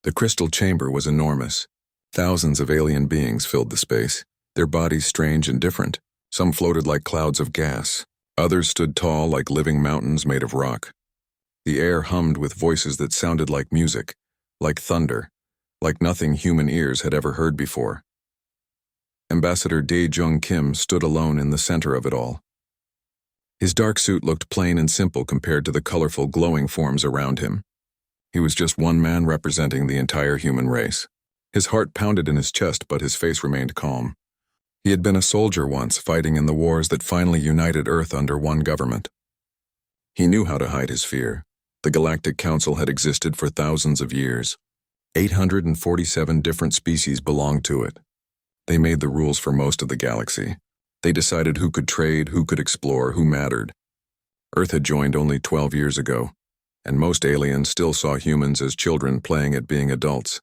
The crystal chamber was enormous. Thousands of alien beings filled the space, their bodies strange and different. Some floated like clouds of gas. Others stood tall like living mountains made of rock. The air hummed with voices that sounded like music, like thunder, like nothing human ears had ever heard before. Ambassador Dae-jung Kim stood alone in the center of it all. His dark suit looked plain and simple compared to the colorful, glowing forms around him. He was just one man representing the entire human race. His heart pounded in his chest, but his face remained calm. He had been a soldier once, fighting in the wars that finally united Earth under one government. He knew how to hide his fear. The Galactic Council had existed for thousands of years. 847 different species belonged to it. They made the rules for most of the galaxy. They decided who could trade, who could explore, who mattered. Earth had joined only 12 years ago, and most aliens still saw humans as children playing at being adults.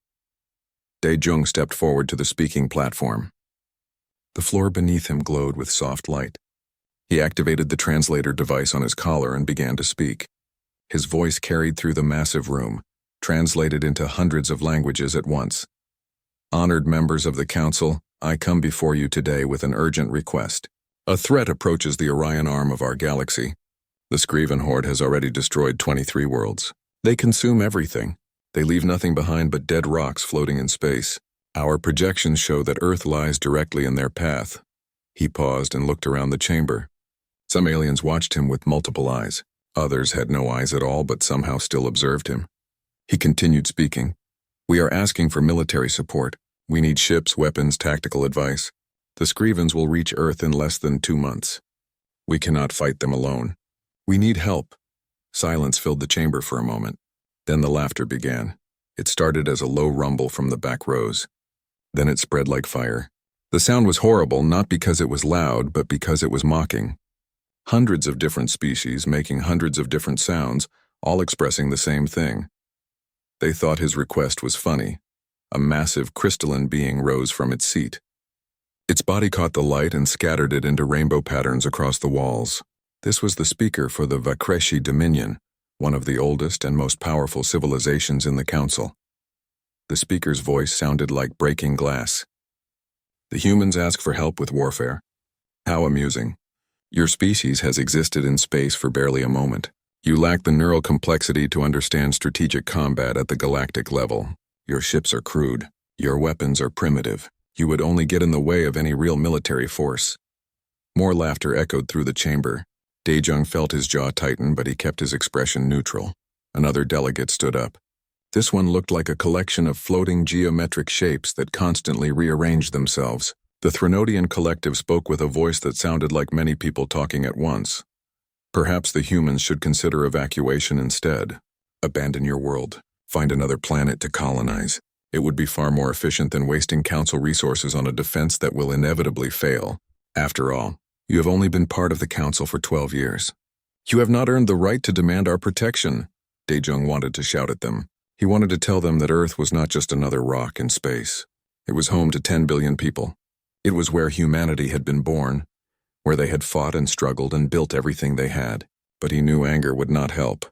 Dae-jung stepped forward to the speaking platform. The floor beneath him glowed with soft light. He activated the translator device on his collar and began to speak. His voice carried through the massive room, translated into hundreds of languages at once. Honored members of the Council, I come before you today with an urgent request. A threat approaches the Orion arm of our galaxy. The Scriven Horde has already destroyed 23 worlds. They consume everything. They leave nothing behind but dead rocks floating in space. Our projections show that Earth lies directly in their path. He paused and looked around the chamber. Some aliens watched him with multiple eyes. Others had no eyes at all but somehow still observed him. He continued speaking. We are asking for military support. We need ships, weapons, tactical advice. The Scrivens will reach Earth in less than 2 months. We cannot fight them alone. We need help. Silence filled the chamber for a moment. Then the laughter began. It started as a low rumble from the back rows. Then it spread like fire. The sound was horrible, not because it was loud, but because it was mocking. Hundreds of different species making hundreds of different sounds, all expressing the same thing. They thought his request was funny. A massive crystalline being rose from its seat. Its body caught the light and scattered it into rainbow patterns across the walls. This was the speaker for the Vakreshi Dominion, one of the oldest and most powerful civilizations in the Council. The speaker's voice sounded like breaking glass. The humans ask for help with warfare. How amusing. Your species has existed in space for barely a moment. You lack the neural complexity to understand strategic combat at the galactic level. Your ships are crude. Your weapons are primitive. You would only get in the way of any real military force. More laughter echoed through the chamber. Dae-jung felt his jaw tighten, but he kept his expression neutral. Another delegate stood up. This one looked like a collection of floating geometric shapes that constantly rearranged themselves. The Threnodian collective spoke with a voice that sounded like many people talking at once. Perhaps the humans should consider evacuation instead. Abandon your world. Find another planet to colonize. It would be far more efficient than wasting Council resources on a defense that will inevitably fail. After all, you have only been part of the Council for 12 years. You have not earned the right to demand our protection. Dae-jung wanted to shout at them. He wanted to tell them that Earth was not just another rock in space. It was home to 10 billion people. It was where humanity had been born, where they had fought and struggled and built everything they had. But he knew anger would not help.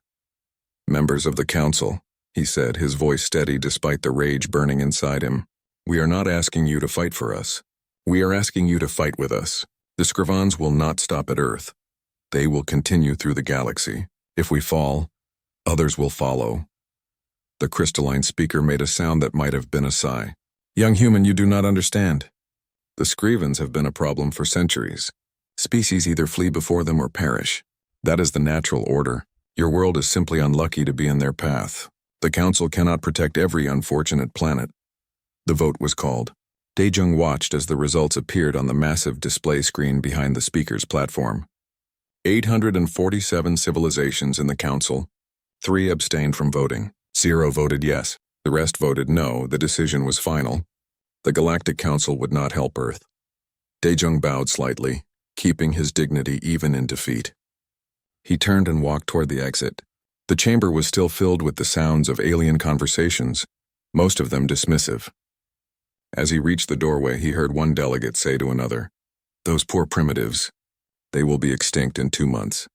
Members of the Council, he said, his voice steady despite the rage burning inside him. We are not asking you to fight for us. We are asking you to fight with us. The Scrivens will not stop at Earth. They will continue through the galaxy. If we fall, others will follow. The crystalline speaker made a sound that might have been a sigh. Young human, you do not understand. The Scrivens have been a problem for centuries. Species either flee before them or perish. That is the natural order. Your world is simply unlucky to be in their path. The Council cannot protect every unfortunate planet. The vote was called. Dae-jung watched as the results appeared on the massive display screen behind the speaker's platform. 847 civilizations in the Council. 3 abstained from voting. 0 voted yes. The rest voted no. The decision was final. The Galactic Council would not help Earth. Dae-jung bowed slightly, keeping his dignity even in defeat. He turned and walked toward the exit. The chamber was still filled with the sounds of alien conversations, most of them dismissive. As he reached the doorway, he heard one delegate say to another, "Those poor primitives. They will be extinct in 2 months."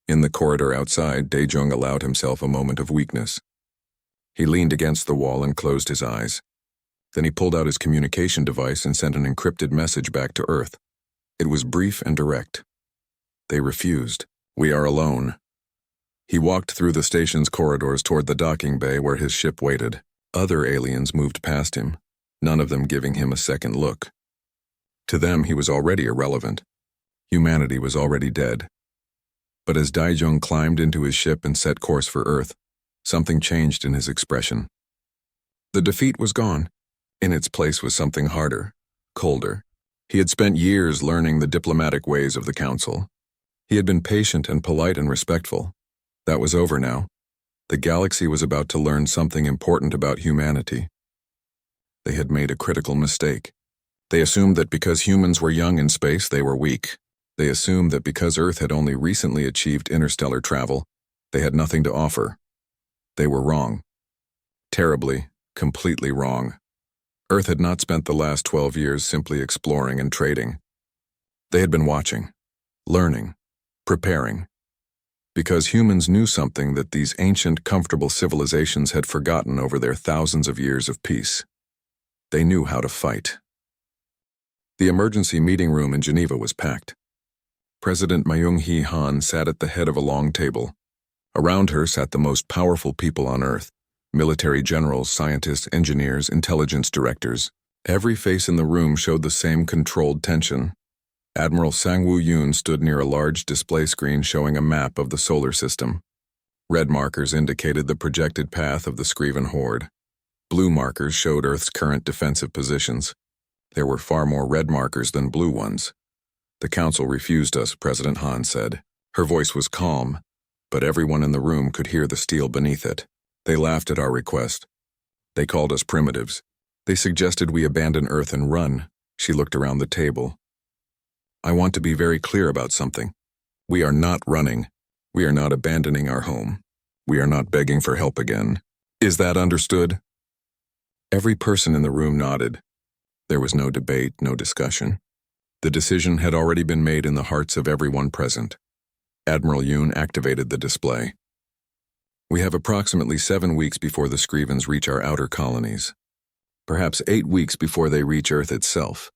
In the corridor outside, Dae-jung allowed himself a moment of weakness. He leaned against the wall and closed his eyes. Then he pulled out his communication device and sent an encrypted message back to Earth. It was brief and direct. They refused. We are alone. He walked through the station's corridors toward the docking bay where his ship waited. Other aliens moved past him, none of them giving him a second look. To them, he was already irrelevant. Humanity was already dead. But as Daijong climbed into his ship and set course for Earth, something changed in his expression. The defeat was gone. In its place was something harder, colder. He had spent years learning the diplomatic ways of the Council. He had been patient and polite and respectful. That was over now. The galaxy was about to learn something important about humanity. They had made a critical mistake. They assumed that because humans were young in space, they were weak. They assumed that because Earth had only recently achieved interstellar travel, they had nothing to offer. They were wrong. Terribly, completely wrong. Earth had not spent the last 12 years simply exploring and trading. They had been watching, learning, preparing. Because humans knew something that these ancient, comfortable civilizations had forgotten over their thousands of years of peace. They knew how to fight. The emergency meeting room in Geneva was packed. President Myung-hee Han sat at the head of a long table. Around her sat the most powerful people on Earth: military generals, scientists, engineers, intelligence directors. Every face in the room showed the same controlled tension. Admiral Sang-Woo-yoon stood near a large display screen showing a map of the solar system. Red markers indicated the projected path of the Skriven horde. Blue markers showed Earth's current defensive positions. There were far more red markers than blue ones. The Council refused us, President Han said. Her voice was calm, but everyone in the room could hear the steel beneath it. They laughed at our request. They called us primitives. They suggested we abandon Earth and run. She looked around the table. I want to be very clear about something. We are not running. We are not abandoning our home. We are not begging for help again. Is that understood? Every person in the room nodded. There was no debate, no discussion. The decision had already been made in the hearts of everyone present. Admiral Yoon activated the display. We have approximately 7 weeks before the Skrivens reach our outer colonies. Perhaps 8 weeks before they reach Earth itself.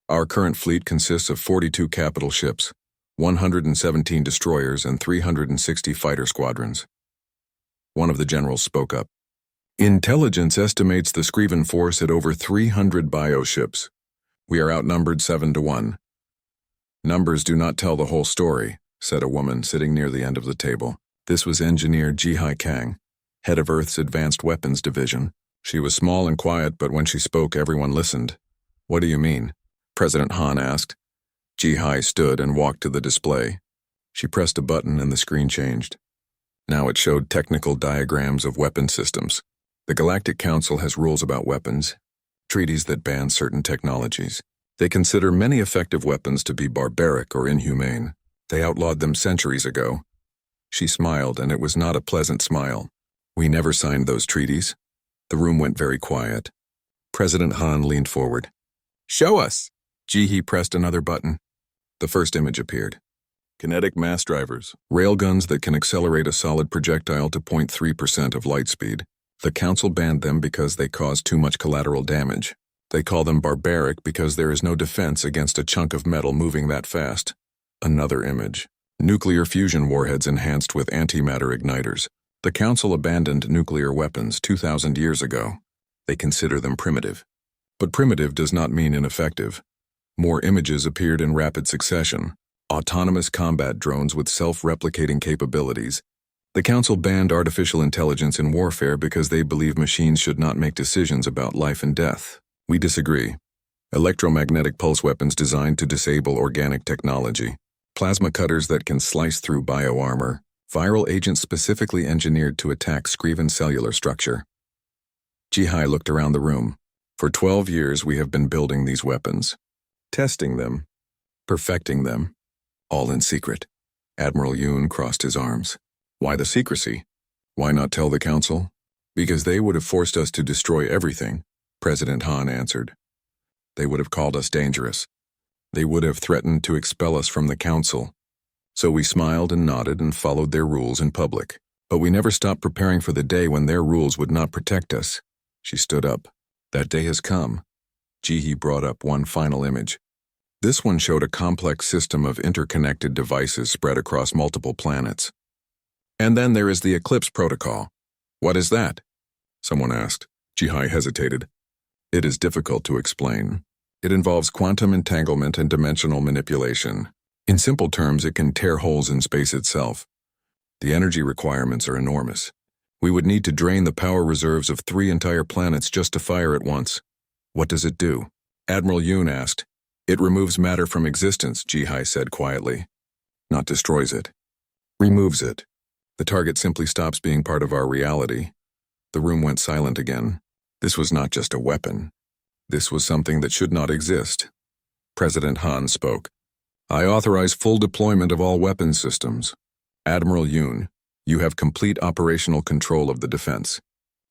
Our current fleet consists of 42 capital ships, 117 destroyers, and 360 fighter squadrons. One of the generals spoke up. Intelligence estimates the Skriven force at over 300 bioships. We are outnumbered 7-1. Numbers do not tell the whole story, said a woman sitting near the end of the table. This was Engineer Ji-Hai Kang, head of Earth's Advanced Weapons Division. She was small and quiet, but when she spoke, everyone listened. What do you mean? President Han asked. Ji-Hai stood and walked to the display. She pressed a button and the screen changed. Now it showed technical diagrams of weapon systems. The Galactic Council has rules about weapons, treaties that ban certain technologies. They consider many effective weapons to be barbaric or inhumane. They outlawed them centuries ago. She smiled, and it was not a pleasant smile. We never signed those treaties. The room went very quiet. President Han leaned forward. Show us! Ji-Hee pressed another button. The first image appeared. Kinetic mass drivers, railguns that can accelerate a solid projectile to 0.3% of light speed. The Council banned them because they cause too much collateral damage. They call them barbaric because there is no defense against a chunk of metal moving that fast. Another image. Nuclear fusion warheads enhanced with antimatter igniters. The Council abandoned nuclear weapons 2,000 years ago. They consider them primitive. But primitive does not mean ineffective. More images appeared in rapid succession. Autonomous combat drones with self-replicating capabilities. The Council banned artificial intelligence in warfare because they believe machines should not make decisions about life and death. We disagree. Electromagnetic pulse weapons designed to disable organic technology. Plasma cutters that can slice through bioarmor. Viral agents specifically engineered to attack Skriven cellular structure. Ji-Hai looked around the room. For 12 years we have been building these weapons. Testing them. Perfecting them. All in secret. Admiral Yoon crossed his arms. Why the secrecy? Why not tell the Council? Because they would have forced us to destroy everything, President Han answered. They would have called us dangerous. They would have threatened to expel us from the Council. So we smiled and nodded and followed their rules in public. But we never stopped preparing for the day when their rules would not protect us. She stood up. That day has come. Jihi brought up one final image. This one showed a complex system of interconnected devices spread across multiple planets. And then there is the Eclipse Protocol. What is that? Someone asked. Jihi hesitated. It is difficult to explain. It involves quantum entanglement and dimensional manipulation. In simple terms, it can tear holes in space itself. The energy requirements are enormous. We would need to drain the power reserves of 3 entire planets just to fire it once. What does it do? Admiral Yoon asked. It removes matter from existence, Jihi said quietly. Not destroys it. Removes it. The target simply stops being part of our reality. The room went silent again. This was not just a weapon. This was something that should not exist. President Han spoke. I authorize full deployment of all weapons systems. Admiral Yoon, you have complete operational control of the defense.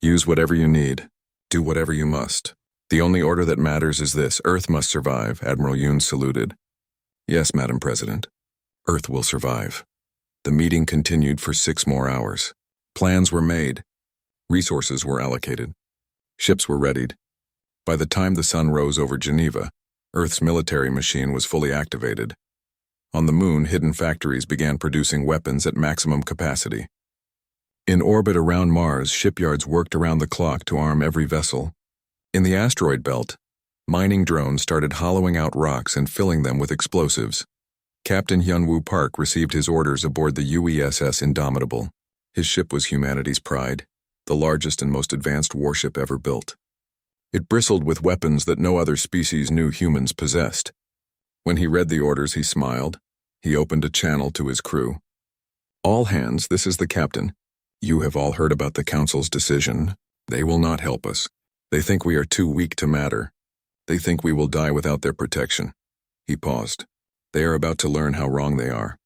Use whatever you need. Do whatever you must. The only order that matters is this: Earth must survive, Admiral Yoon saluted. Yes, Madam President. Earth will survive. The meeting continued for 6 more hours. Plans were made. Resources were allocated. Ships were readied. By the time the sun rose over Geneva, Earth's military machine was fully activated. On the moon, hidden factories began producing weapons at maximum capacity. In orbit around Mars, shipyards worked around the clock to arm every vessel. In the asteroid belt, mining drones started hollowing out rocks and filling them with explosives. Captain Hyunwoo Park received his orders aboard the UESS Indomitable. His ship was humanity's pride, the largest and most advanced warship ever built. It bristled with weapons that no other species knew humans possessed. When he read the orders, he smiled. He opened a channel to his crew. All hands, this is the captain. You have all heard about the Council's decision. They will not help us. They think we are too weak to matter. They think we will die without their protection. He paused. They are about to learn how wrong they are.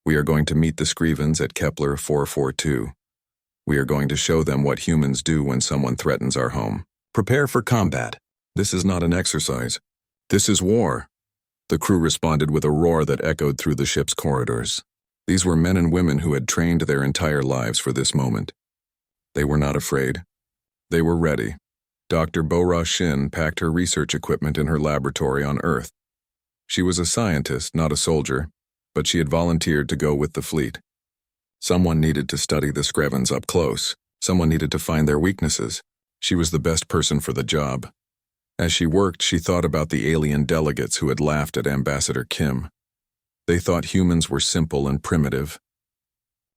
We are going to meet the Scrivens at Kepler 442. We are going to show them what humans do when someone threatens our home. Prepare for combat. This is not an exercise. This is war. The crew responded with a roar that echoed through the ship's corridors. These were men and women who had trained their entire lives for this moment. They were not afraid. They were ready. Dr. Bo-Ra Shin packed her research equipment in her laboratory on Earth. She was a scientist, not a soldier, but she had volunteered to go with the fleet. Someone needed to study the Scrivens up close. Someone needed to find their weaknesses. She was the best person for the job. As she worked, she thought about the alien delegates who had laughed at Ambassador Kim. They thought humans were simple and primitive.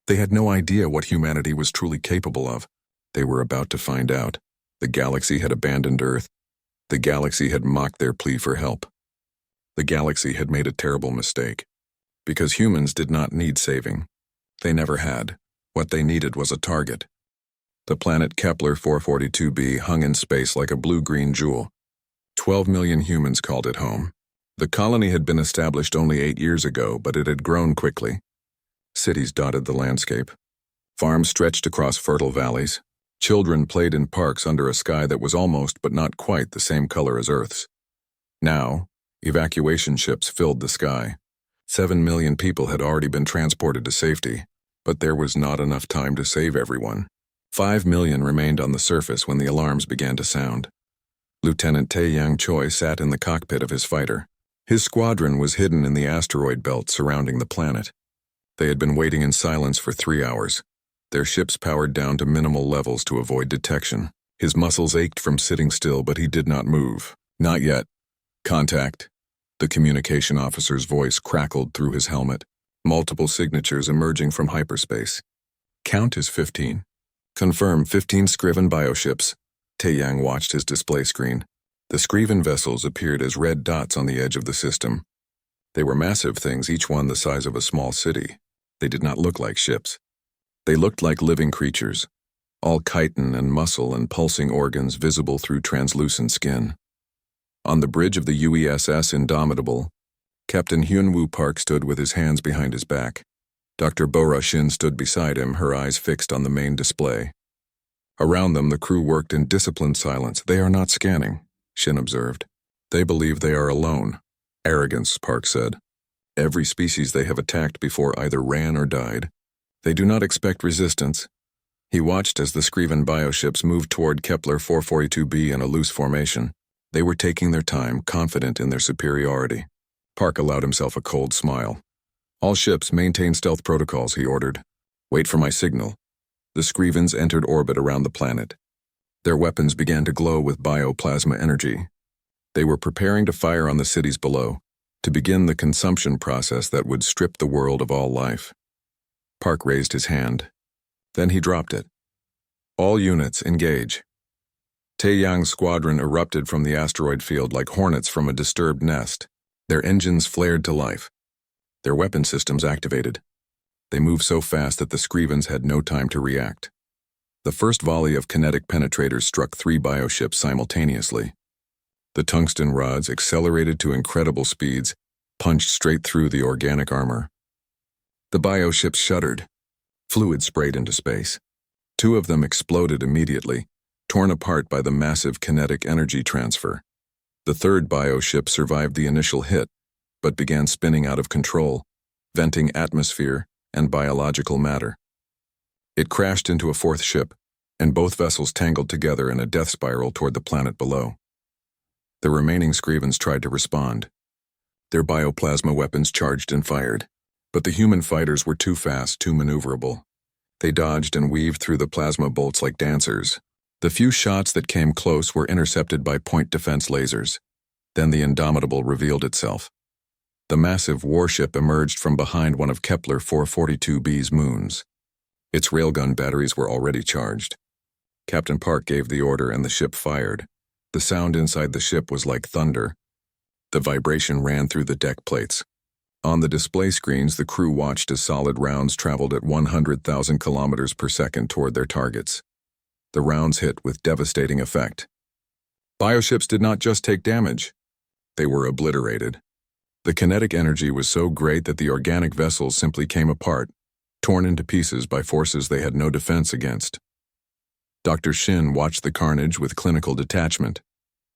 They had no idea what humanity was truly capable of. They were about to find out. The galaxy had abandoned Earth. The galaxy had mocked their plea for help. The galaxy had made a terrible mistake. Because humans did not need saving. They never had. What they needed was a target. The planet Kepler 442b hung in space like a blue-green jewel. 12 million humans called it home. The colony had been established only 8 years ago, but it had grown quickly. Cities dotted the landscape. Farms stretched across fertile valleys. Children played in parks under a sky that was almost but not quite the same color as Earth's. Now, evacuation ships filled the sky. 7 million people had already been transported to safety, but there was not enough time to save everyone. 5 million remained on the surface when the alarms began to sound. Lieutenant Tae-Yang Choi sat in the cockpit of his fighter. His squadron was hidden in the asteroid belt surrounding the planet. They had been waiting in silence for 3 hours. Their ships powered down to minimal levels to avoid detection. His muscles ached from sitting still, but he did not move. Not yet. Contact. The communication officer's voice crackled through his helmet. Multiple signatures emerging from hyperspace. Count is 15. Confirm 15 Scriven bioships. Tae-Yang watched his display screen. The Scriven vessels appeared as red dots on the edge of the system. They were massive things, each one the size of a small city. They did not look like ships. They looked like living creatures, all chitin and muscle and pulsing organs visible through translucent skin. On the bridge of the UESS Indomitable, Captain Hyunwoo Park stood with his hands behind his back. Dr. Bo-Ra Shin stood beside him, her eyes fixed on the main display. Around them, the crew worked in disciplined silence. They are not scanning, Shin observed. They believe they are alone. Arrogance, Park said. Every species they have attacked before either ran or died. They do not expect resistance. He watched as the Scriven bioships moved toward Kepler 442b in a loose formation. They were taking their time, confident in their superiority. Park allowed himself a cold smile. "All ships maintain stealth protocols," he ordered. "Wait for my signal." The Scrivens entered orbit around the planet. Their weapons began to glow with bioplasma energy. They were preparing to fire on the cities below, to begin the consumption process that would strip the world of all life. Park raised his hand. Then he dropped it. "All units, engage." Taeyang's squadron erupted from the asteroid field like hornets from a disturbed nest. Their engines flared to life. Their weapon systems activated. They moved so fast that the Scrivens had no time to react. The first volley of kinetic penetrators struck 3 bioships simultaneously. The tungsten rods, accelerated to incredible speeds, punched straight through the organic armor. The bioships shuddered. Fluid sprayed into space. 2 of them exploded immediately, torn apart by the massive kinetic energy transfer. The third bioship survived the initial hit, but began spinning out of control, venting atmosphere and biological matter. It crashed into a 4th ship, and both vessels tangled together in a death spiral toward the planet below. The remaining Scrivens tried to respond. Their bioplasma weapons charged and fired, but the human fighters were too fast, too maneuverable. They dodged and weaved through the plasma bolts like dancers. The few shots that came close were intercepted by point defense lasers. Then the Indomitable revealed itself. The massive warship emerged from behind one of Kepler 442b's moons. Its railgun batteries were already charged. Captain Park gave the order and the ship fired. The sound inside the ship was like thunder. The vibration ran through the deck plates. On the display screens, the crew watched as solid rounds traveled at 100,000 kilometers per second toward their targets. The rounds hit with devastating effect. Bioships did not just take damage. They were obliterated. The kinetic energy was so great that the organic vessels simply came apart, torn into pieces by forces they had no defense against. Dr. Shin watched the carnage with clinical detachment.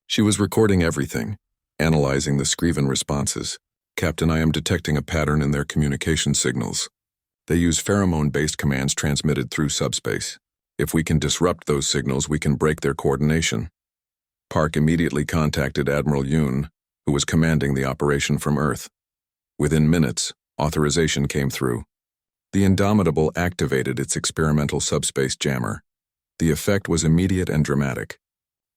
She was recording everything, analyzing the Scriven responses. "Captain, I am detecting a pattern in their communication signals. They use pheromone-based commands transmitted through subspace. If we can disrupt those signals, we can break their coordination." Park immediately contacted Admiral Yoon, who was commanding the operation from Earth. Within minutes, authorization came through. The Indomitable activated its experimental subspace jammer. The effect was immediate and dramatic.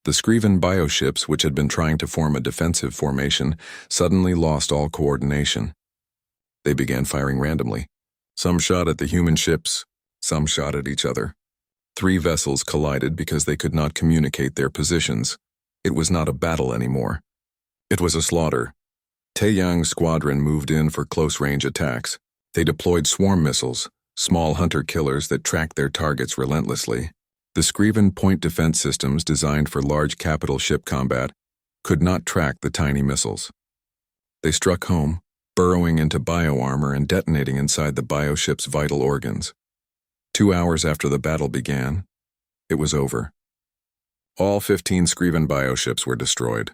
The Scriven bioships, which had been trying to form a defensive formation, suddenly lost all coordination. They began firing randomly. Some shot at the human ships, some shot at each other. 3 vessels collided because they could not communicate their positions. It was not a battle anymore. It was a slaughter. Taeyang's squadron moved in for close-range attacks. They deployed swarm missiles, small hunter-killers that tracked their targets relentlessly. The Scriven point defense systems designed for large capital ship combat could not track the tiny missiles. They struck home, burrowing into bioarmor and detonating inside the bioship's vital organs. 2 hours after the battle began, it was over. All 15 Scriven bioships were destroyed.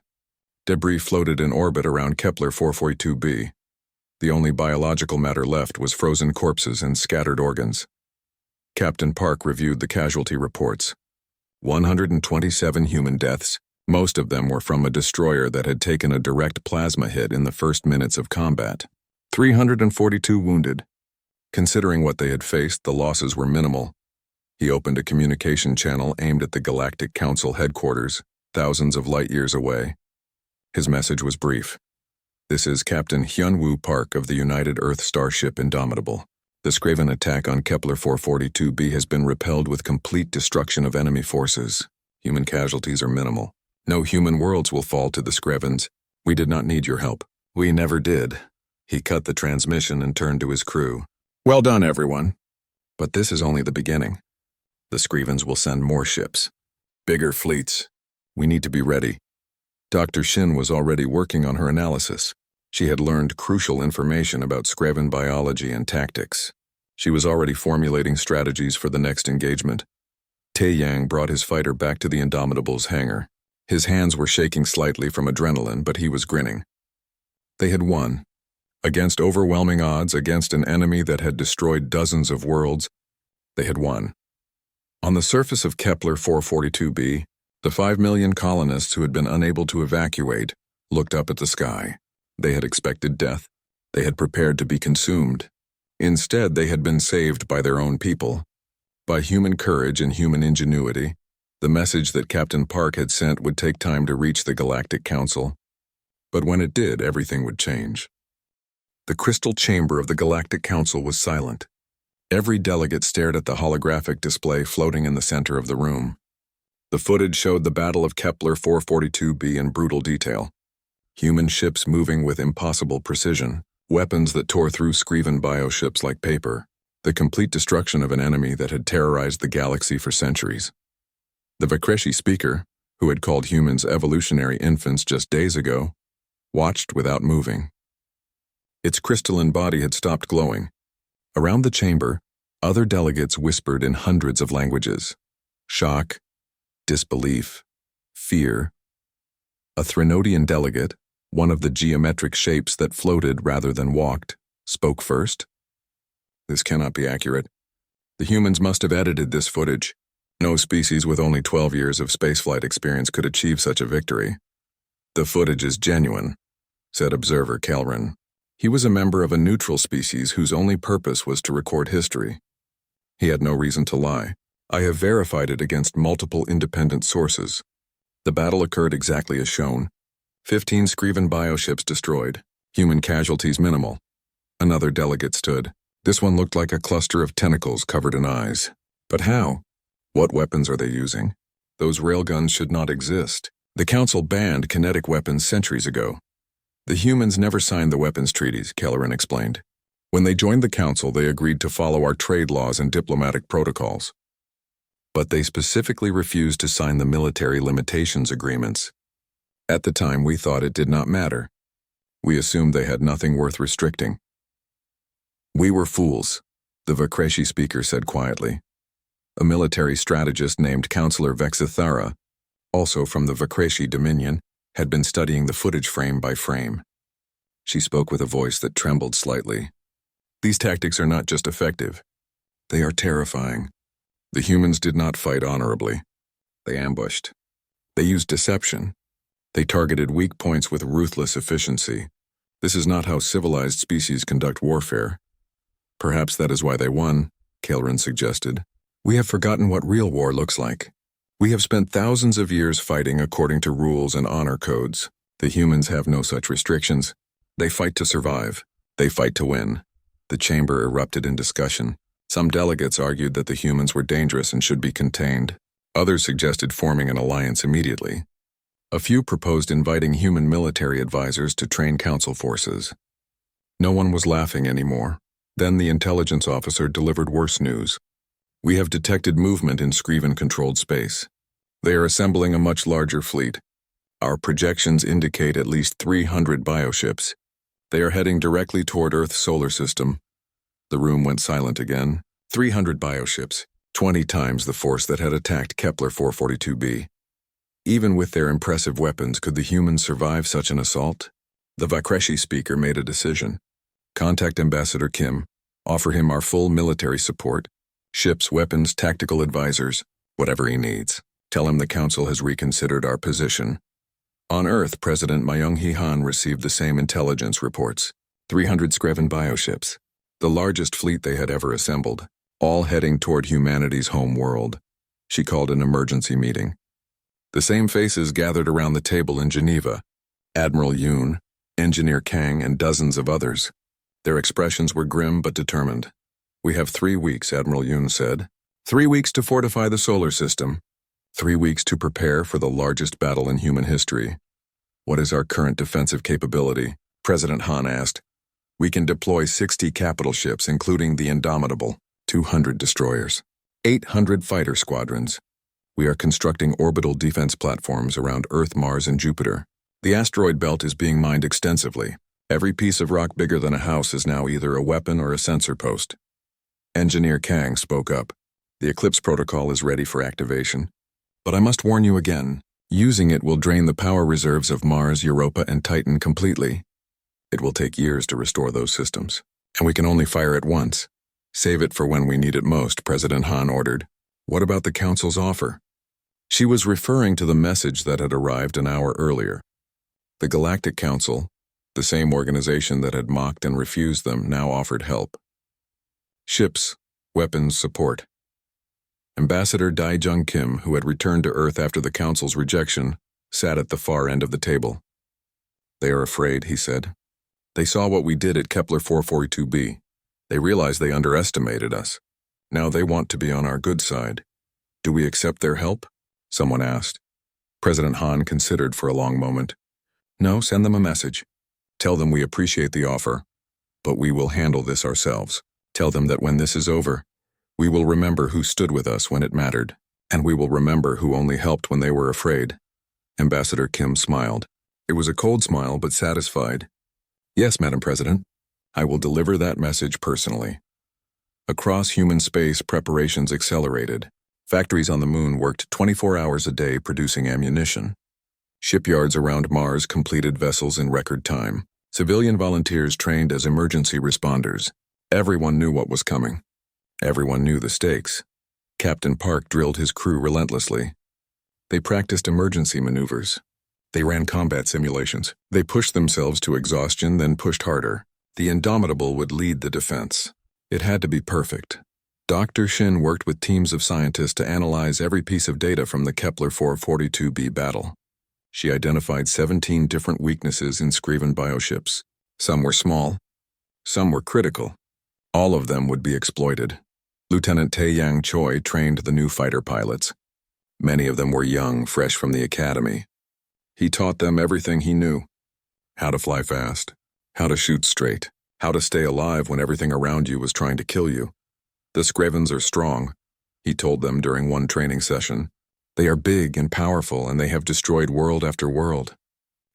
Debris floated in orbit around Kepler 442b. The only biological matter left was frozen corpses and scattered organs. Captain Park reviewed the casualty reports. 127 human deaths. Most of them were from a destroyer that had taken a direct plasma hit in the first minutes of combat. 342 wounded. Considering what they had faced, the losses were minimal. He opened a communication channel aimed at the Galactic Council headquarters, thousands of light years away. His message was brief. "This is Captain Hyunwoo Park of the United Earth Starship Indomitable. The Scriven attack on Kepler 442b has been repelled with complete destruction of enemy forces. Human casualties are minimal. No human worlds will fall to the Scrivens. We did not need your help. We never did." He cut the transmission and turned to his crew. "Well done, everyone. But this is only the beginning. The Scrivens will send more ships. Bigger fleets. We need to be ready." Dr. Shin was already working on her analysis. She had learned crucial information about Scriven biology and tactics. She was already formulating strategies for the next engagement. Taeyang brought his fighter back to the Indomitable's hangar. His hands were shaking slightly from adrenaline, but he was grinning. They had won. Against overwhelming odds, against an enemy that had destroyed dozens of worlds, they had won. On the surface of Kepler 442b, the 5 million colonists who had been unable to evacuate looked up at the sky. They had expected death. They had prepared to be consumed. Instead, they had been saved by their own people. By human courage and human ingenuity, the message that Captain Park had sent would take time to reach the Galactic Council. But when it did, everything would change. The crystal chamber of the Galactic Council was silent. Every delegate stared at the holographic display floating in the center of the room. The footage showed the Battle of Kepler 442b in brutal detail. Human ships moving with impossible precision, weapons that tore through Scriven bioships like paper, the complete destruction of an enemy that had terrorized the galaxy for centuries. The Vakreshi speaker, who had called humans evolutionary infants just days ago, watched without moving. Its crystalline body had stopped glowing. Around the chamber, other delegates whispered in hundreds of languages. Shock, disbelief, fear. A Threnodian delegate, one of the geometric shapes that floated rather than walked, spoke first. This cannot be accurate. The humans must have edited this footage. No species with only 12 years of spaceflight experience could achieve such a victory. The footage is genuine, said observer Kelrin. He was a member of a neutral species whose only purpose was to record history. He had no reason to lie. I have verified it against multiple independent sources. The battle occurred exactly as shown. 15 Scriven bioships destroyed. Human casualties minimal. Another delegate stood. This one looked like a cluster of tentacles covered in eyes. But how? What weapons are they using? Those railguns should not exist. The Council banned kinetic weapons centuries ago. The humans never signed the weapons treaties, Kelleran explained. When they joined the Council, they agreed to follow our trade laws and diplomatic protocols. But they specifically refused to sign the military limitations agreements. At the time, we thought it did not matter. We assumed they had nothing worth restricting. We were fools, the Vakreshi speaker said quietly. A military strategist named Counselor Vexithara, also from the Vakreshi Dominion, had been studying the footage frame by frame. She spoke with a voice that trembled slightly. These tactics are not just effective. They are terrifying. The humans did not fight honorably. They ambushed. They used deception. They targeted weak points with ruthless efficiency. This is not how civilized species conduct warfare. Perhaps that is why they won, Kelrin suggested. We have forgotten what real war looks like. We have spent thousands of years fighting according to rules and honor codes. The humans have no such restrictions. They fight to survive. They fight to win. The chamber erupted in discussion. Some delegates argued that the humans were dangerous and should be contained. Others suggested forming an alliance immediately. A few proposed inviting human military advisors to train council forces. No one was laughing anymore. Then the intelligence officer delivered worse news. We have detected movement in Scriven-controlled space. They are assembling a much larger fleet. Our projections indicate at least 300 bioships. They are heading directly toward Earth's solar system. The room went silent again. 300 bioships, 20 times the force that had attacked Kepler 442b. Even with their impressive weapons, could the humans survive such an assault? The Vakreshi speaker made a decision. Contact Ambassador Kim. Offer him our full military support. Ships, weapons, tactical advisors, whatever he needs. Tell him the Council has reconsidered our position. On Earth, President Myung-Hee Han received the same intelligence reports. 300 Scriven bioships. The largest fleet they had ever assembled. All heading toward humanity's home world. She called an emergency meeting. The same faces gathered around the table in Geneva. Admiral Yoon, Engineer Kang, and dozens of others. Their expressions were grim but determined. We have 3 weeks, Admiral Yoon said. 3 weeks to fortify the solar system. 3 weeks to prepare for the largest battle in human history. What is our current defensive capability? President Han asked. We can deploy 60 capital ships, including the Indomitable, 200 destroyers, 800 fighter squadrons. We are constructing orbital defense platforms around Earth, Mars, and Jupiter. The asteroid belt is being mined extensively. Every piece of rock bigger than a house is now either a weapon or a sensor post. Engineer Kang spoke up. The Eclipse protocol is ready for activation. But I must warn you again, using it will drain the power reserves of Mars, Europa, and Titan completely. It will take years to restore those systems, and we can only fire it once. Save it for when we need it most, President Han ordered. What about the Council's offer? She was referring to the message that had arrived an hour earlier. The Galactic Council, the same organization that had mocked and refused them, now offered help. Ships, weapons, support. Ambassador Dae-jung Kim, who had returned to Earth after the Council's rejection, sat at the far end of the table. "They are afraid," he said. "They saw what we did at Kepler 442b. They realized they underestimated us. Now they want to be on our good side. Do we accept their help?" Someone asked. President Han considered for a long moment. "No, send them a message. Tell them we appreciate the offer, but we will handle this ourselves. Tell them that when this is over, we will remember who stood with us when it mattered, and we will remember who only helped when they were afraid." Ambassador Kim smiled. It was a cold smile, but satisfied. "Yes, Madam President. I will deliver that message personally." Across human space, preparations accelerated. Factories on the moon worked 24 hours a day producing ammunition. Shipyards around Mars completed vessels in record time. Civilian volunteers trained as emergency responders. Everyone knew what was coming. Everyone knew the stakes. Captain Park drilled his crew relentlessly. They practiced emergency maneuvers. They ran combat simulations. They pushed themselves to exhaustion, then pushed harder. The indomitable would lead the defense. It had to be perfect. Dr. Shin worked with teams of scientists to analyze every piece of data from the Kepler 442b battle. She identified 17 different weaknesses in Scriven bioships. Some were small. Some were critical. All of them would be exploited. Lieutenant Tae-yang Choi trained the new fighter pilots. Many of them were young, fresh from the academy. He taught them everything he knew. How to fly fast. How to shoot straight. How to stay alive when everything around you was trying to kill you. "The Scrivens are strong," he told them during one training session. "They are big and powerful, and they have destroyed world after world.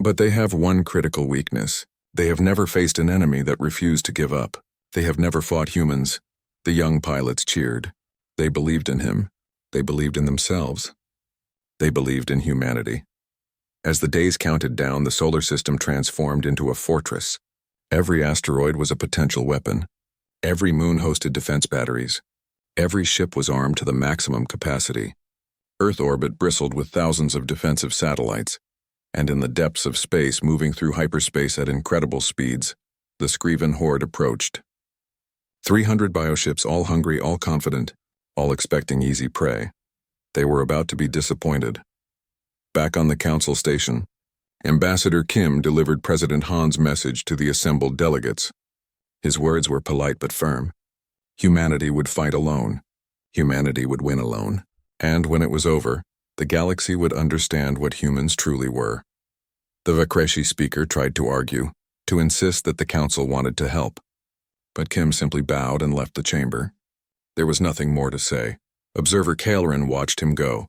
But they have one critical weakness. They have never faced an enemy that refused to give up. They have never fought humans." The young pilots cheered. They believed in him. They believed in themselves. They believed in humanity. As the days counted down, the solar system transformed into a fortress. Every asteroid was a potential weapon. Every moon hosted defense batteries. Every ship was armed to the maximum capacity. Earth orbit bristled with thousands of defensive satellites. And in the depths of space, moving through hyperspace at incredible speeds, the Scriven horde approached. 300 bioships, all hungry, all confident, all expecting easy prey. They were about to be disappointed. Back on the council station, Ambassador Kim delivered President Han's message to the assembled delegates. His words were polite but firm. Humanity would fight alone. Humanity would win alone. And when it was over, the galaxy would understand what humans truly were. The Vakreshi speaker tried to argue, to insist that the council wanted to help. But Kim simply bowed and left the chamber. There was nothing more to say. Observer Kalerin watched him go.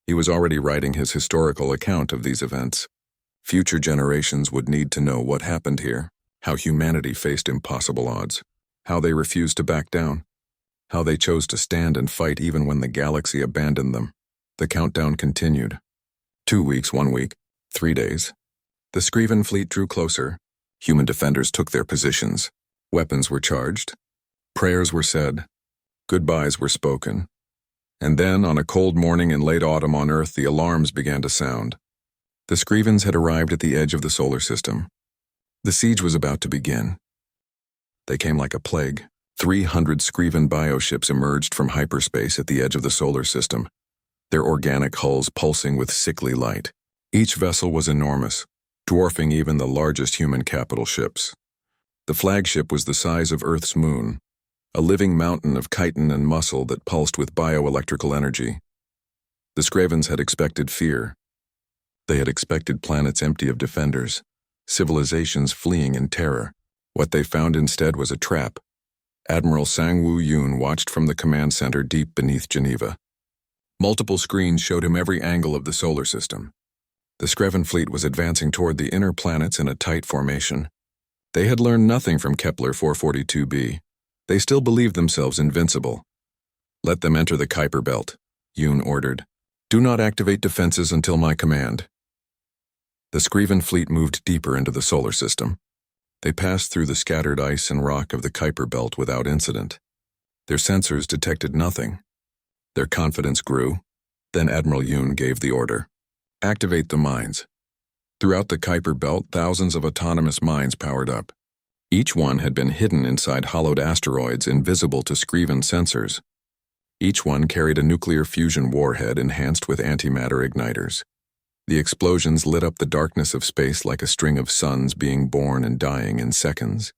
He was already writing his historical account of these events. Future generations would need to know what happened here, how humanity faced impossible odds, how they refused to back down, how they chose to stand and fight even when the galaxy abandoned them. The countdown continued. 2 weeks, 1 week, 3 days. The Scriven fleet drew closer. Human defenders took their positions. Weapons were charged. Prayers were said. Goodbyes were spoken. And then, on a cold morning in late autumn on Earth, the alarms began to sound. The Scrivens had arrived at the edge of the solar system. The siege was about to begin. They came like a plague. 300 Scriven bioships emerged from hyperspace at the edge of the solar system, their organic hulls pulsing with sickly light. Each vessel was enormous, dwarfing even the largest human capital ships. The flagship was the size of Earth's moon, a living mountain of chitin and muscle that pulsed with bioelectrical energy. The Scrivens had expected fear. They had expected planets empty of defenders, civilizations fleeing in terror. What they found instead was a trap. Admiral Sang-Woo Yoon watched from the command center deep beneath Geneva. Multiple screens showed him every angle of the solar system. The Scriven fleet was advancing toward the inner planets in a tight formation. They had learned nothing from Kepler 442b. They still believed themselves invincible. "Let them enter the Kuiper Belt," Yoon ordered. "Do not activate defenses until my command." The Scriven fleet moved deeper into the solar system. They passed through the scattered ice and rock of the Kuiper Belt without incident. Their sensors detected nothing. Their confidence grew. Then Admiral Yoon gave the order. Activate the mines. Throughout the Kuiper Belt, thousands of autonomous mines powered up. Each one had been hidden inside hollowed asteroids invisible to Scriven sensors. Each one carried a nuclear fusion warhead enhanced with antimatter igniters. The explosions lit up the darkness of space like a string of suns being born and dying in seconds.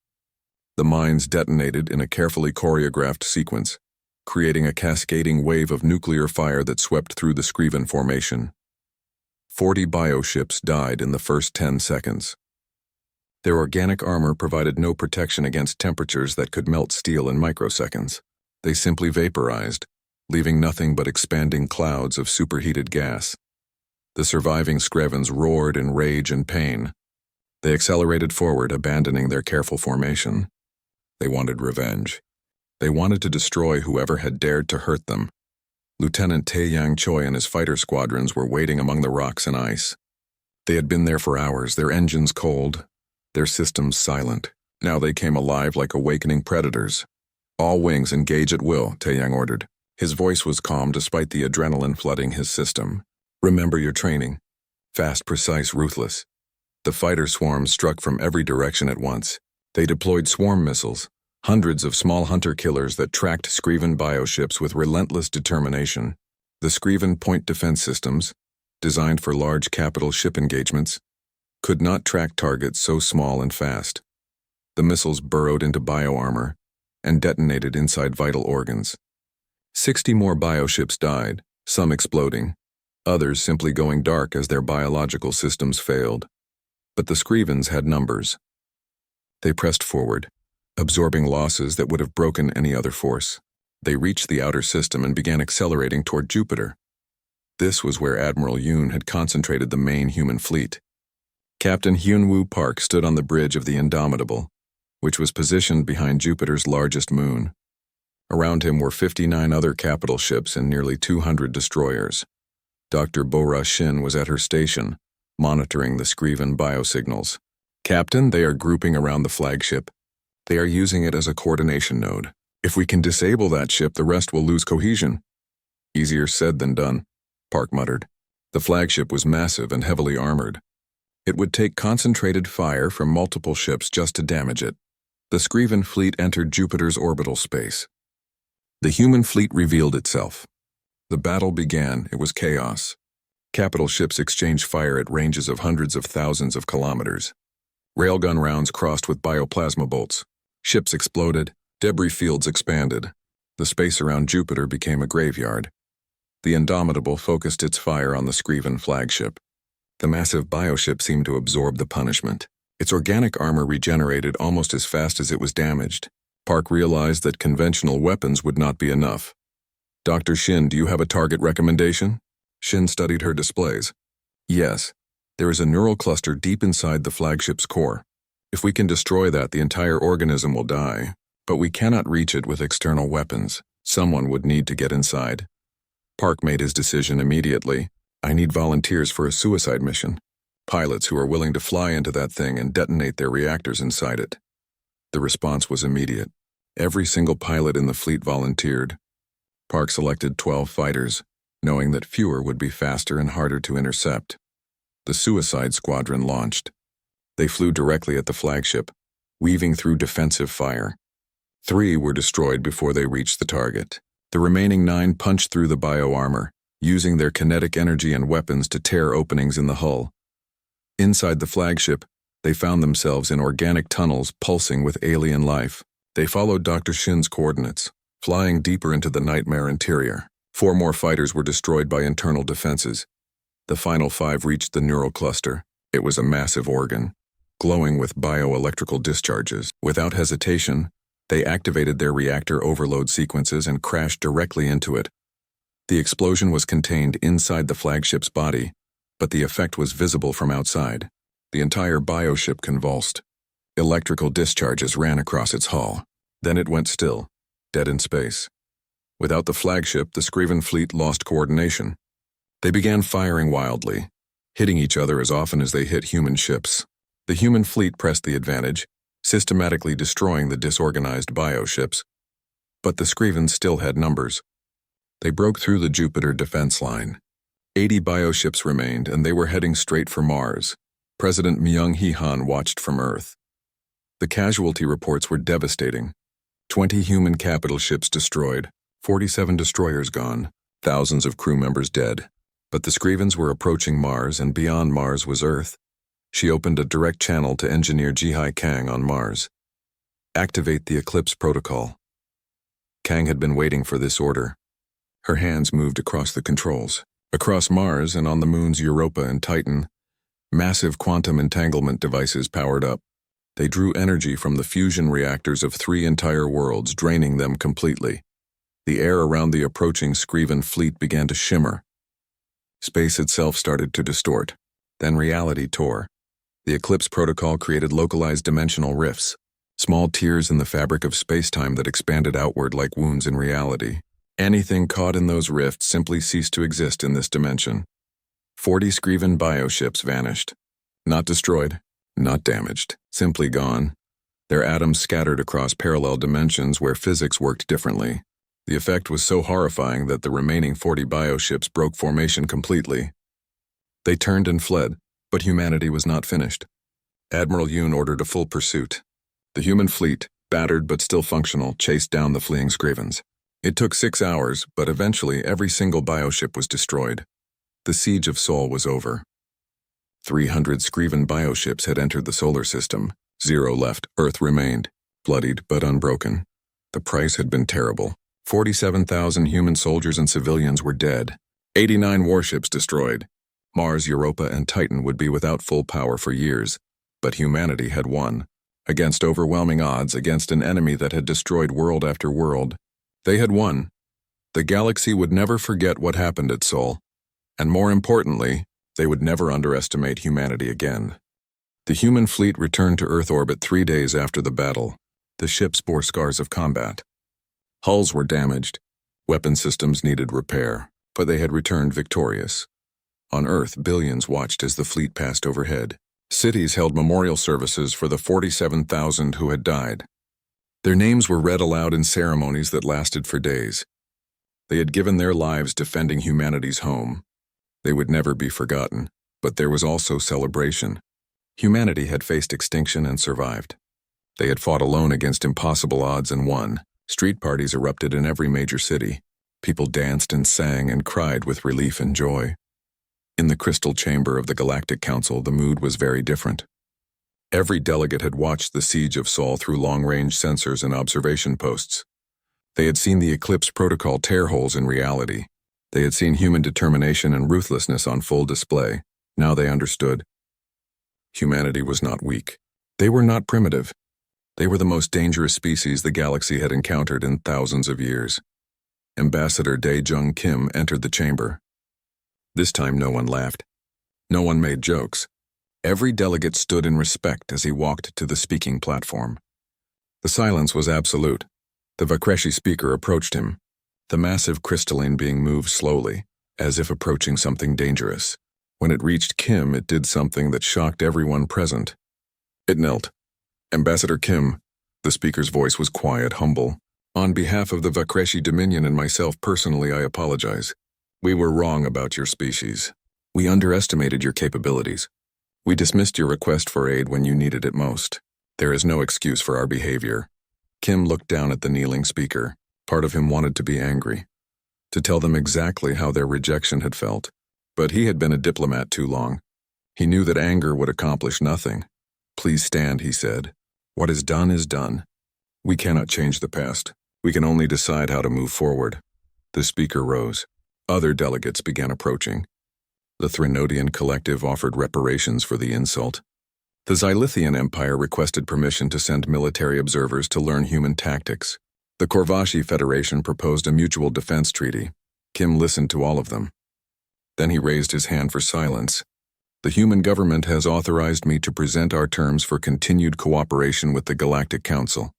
The mines detonated in a carefully choreographed sequence, creating a cascading wave of nuclear fire that swept through the Scriven formation. 40 bioships died in the first 10 seconds. Their organic armor provided no protection against temperatures that could melt steel in microseconds. They simply vaporized, leaving nothing but expanding clouds of superheated gas. The surviving Skrevens roared in rage and pain. They accelerated forward, abandoning their careful formation. They wanted revenge. They wanted to destroy whoever had dared to hurt them. Lieutenant Tae-Yang Choi and his fighter squadrons were waiting among the rocks and ice. They had been there for hours, their engines cold, their systems silent. Now they came alive like awakening predators. All wings engage at will, Tae-Yang ordered. His voice was calm despite the adrenaline flooding his system. Remember your training. Fast, precise, ruthless. The fighter swarms struck from every direction at once. They deployed swarm missiles, hundreds of small hunter-killers that tracked Scriven bioships with relentless determination. The Scriven point defense systems, designed for large capital ship engagements, could not track targets so small and fast. The missiles burrowed into bioarmor and detonated inside vital organs. 60 more bioships died, some exploding, others simply going dark as their biological systems failed. But the Skrevens had numbers. They pressed forward, absorbing losses that would have broken any other force. They reached the outer system and began accelerating toward Jupiter. This was where Admiral Yoon had concentrated the main human fleet. Captain Hyun-Woo Park stood on the bridge of the Indomitable, which was positioned behind Jupiter's largest moon. Around him were 59 other capital ships and nearly 200 destroyers. Dr. Bora Shin was at her station, monitoring the Scriven biosignals. Captain, they are grouping around the flagship. They are using it as a coordination node. If we can disable that ship, the rest will lose cohesion. Easier said than done, Park muttered. The flagship was massive and heavily armored. It would take concentrated fire from multiple ships just to damage it. The Scriven fleet entered Jupiter's orbital space. The human fleet revealed itself. The battle began. It was chaos. Capital ships exchanged fire at ranges of hundreds of thousands of kilometers. Railgun rounds crossed with bioplasma bolts. Ships exploded. Debris fields expanded. The space around Jupiter became a graveyard. The Indomitable focused its fire on the Scriven flagship. The massive bioship seemed to absorb the punishment. Its organic armor regenerated almost as fast as it was damaged. Park realized that conventional weapons would not be enough. Dr. Shin, do you have a target recommendation? Shin studied her displays. Yes. There is a neural cluster deep inside the flagship's core. If we can destroy that, the entire organism will die. But we cannot reach it with external weapons. Someone would need to get inside. Park made his decision immediately. I need volunteers for a suicide mission. Pilots who are willing to fly into that thing and detonate their reactors inside it. The response was immediate. Every single pilot in the fleet volunteered. Park selected 12 fighters, knowing that fewer would be faster and harder to intercept. The suicide squadron launched. They flew directly at the flagship, weaving through defensive fire. 3 were destroyed before they reached the target. The remaining 9 punched through the bioarmor, using their kinetic energy and weapons to tear openings in the hull. Inside the flagship, they found themselves in organic tunnels pulsing with alien life. They followed Dr. Shin's coordinates, flying deeper into the nightmare interior. 4 more fighters were destroyed by internal defenses. The final 5 reached the neural cluster. It was a massive organ, glowing with bioelectrical discharges. Without hesitation, they activated their reactor overload sequences and crashed directly into it. The explosion was contained inside the flagship's body, but the effect was visible from outside. The entire bioship convulsed. Electrical discharges ran across its hull. Then it went still, dead in space. Without the flagship, the Scriven fleet lost coordination. They began firing wildly, hitting each other as often as they hit human ships. The human fleet pressed the advantage, systematically destroying the disorganized bioships. But the Skrevens still had numbers. They broke through the Jupiter defense line. 80 bioships remained, and they were heading straight for Mars. President Myung-Hee Han watched from Earth. The casualty reports were devastating. 20 human capital ships destroyed, 47 destroyers gone, thousands of crew members dead. But the Scrivens were approaching Mars, and beyond Mars was Earth. She opened a direct channel to engineer Jihai Kang on Mars. Activate the Eclipse Protocol. Kang had been waiting for this order. Her hands moved across the controls. Across Mars and on the moons Europa and Titan, massive quantum entanglement devices powered up. They drew energy from the fusion reactors of 3 entire worlds, draining them completely. The air around the approaching Scriven fleet began to shimmer. Space itself started to distort. Then reality tore. The Eclipse Protocol created localized dimensional rifts, small tears in the fabric of space-time that expanded outward like wounds in reality. Anything caught in those rifts simply ceased to exist in this dimension. 40 Scriven bioships vanished. Not destroyed, not damaged, simply gone. Their atoms scattered across parallel dimensions where physics worked differently. The effect was so horrifying that the remaining 40 bioships broke formation completely. They turned and fled, but humanity was not finished. Admiral Yoon ordered a full pursuit. The human fleet, battered but still functional, chased down the fleeing Scrivens. It took 6 hours, but eventually every single bioship was destroyed. The siege of Sol was over. 300 Scriven bioships had entered the solar system. 0 left. Earth remained, bloodied but unbroken. The price had been terrible. 47,000 human soldiers and civilians were dead. 89 warships destroyed. Mars, Europa, and Titan would be without full power for years. But humanity had won. Against overwhelming odds, against an enemy that had destroyed world after world. They had won. The galaxy would never forget what happened at Sol. And more importantly, they would never underestimate humanity again. The human fleet returned to Earth orbit 3 days after the battle. The ships bore scars of combat. Hulls were damaged. Weapon systems needed repair, but they had returned victorious. On Earth, billions watched as the fleet passed overhead. Cities held memorial services for the 47,000 who had died. Their names were read aloud in ceremonies that lasted for days. They had given their lives defending humanity's home. They would never be forgotten, but there was also celebration. Humanity had faced extinction and survived. They had fought alone against impossible odds and won. Street parties erupted in every major city. People danced and sang and cried with relief and joy. In the crystal chamber of the Galactic Council, the mood was very different. Every delegate had watched the siege of Sol through long-range sensors and observation posts. They had seen the Eclipse Protocol tear holes in reality. They had seen human determination and ruthlessness on full display. Now they understood. Humanity was not weak. They were not primitive. They were the most dangerous species the galaxy had encountered in thousands of years. Ambassador Dae-Jung Kim entered the chamber. This time no one laughed. No one made jokes. Every delegate stood in respect as he walked to the speaking platform. The silence was absolute. The Vakreshi speaker approached him, the massive crystalline being moved slowly, as if approaching something dangerous. When it reached Kim, it did something that shocked everyone present. It knelt. Ambassador Kim, the speaker's voice was quiet, humble. On behalf of the Vakreshi Dominion and myself personally, I apologize. We were wrong about your species. We underestimated your capabilities. We dismissed your request for aid when you needed it most. There is no excuse for our behavior. Kim looked down at the kneeling speaker. Part of him wanted to be angry, to tell them exactly how their rejection had felt. But he had been a diplomat too long. He knew that anger would accomplish nothing. Please stand, he said. What is done is done. We cannot change the past. We can only decide how to move forward. The speaker rose. Other delegates began approaching. The Threnodian collective offered reparations for the insult. The Xylithian Empire requested permission to send military observers to learn human tactics. The Korvashi Federation proposed a mutual defense treaty. Kim listened to all of them. Then he raised his hand for silence. The human government has authorized me to present our terms for continued cooperation with the Galactic Council.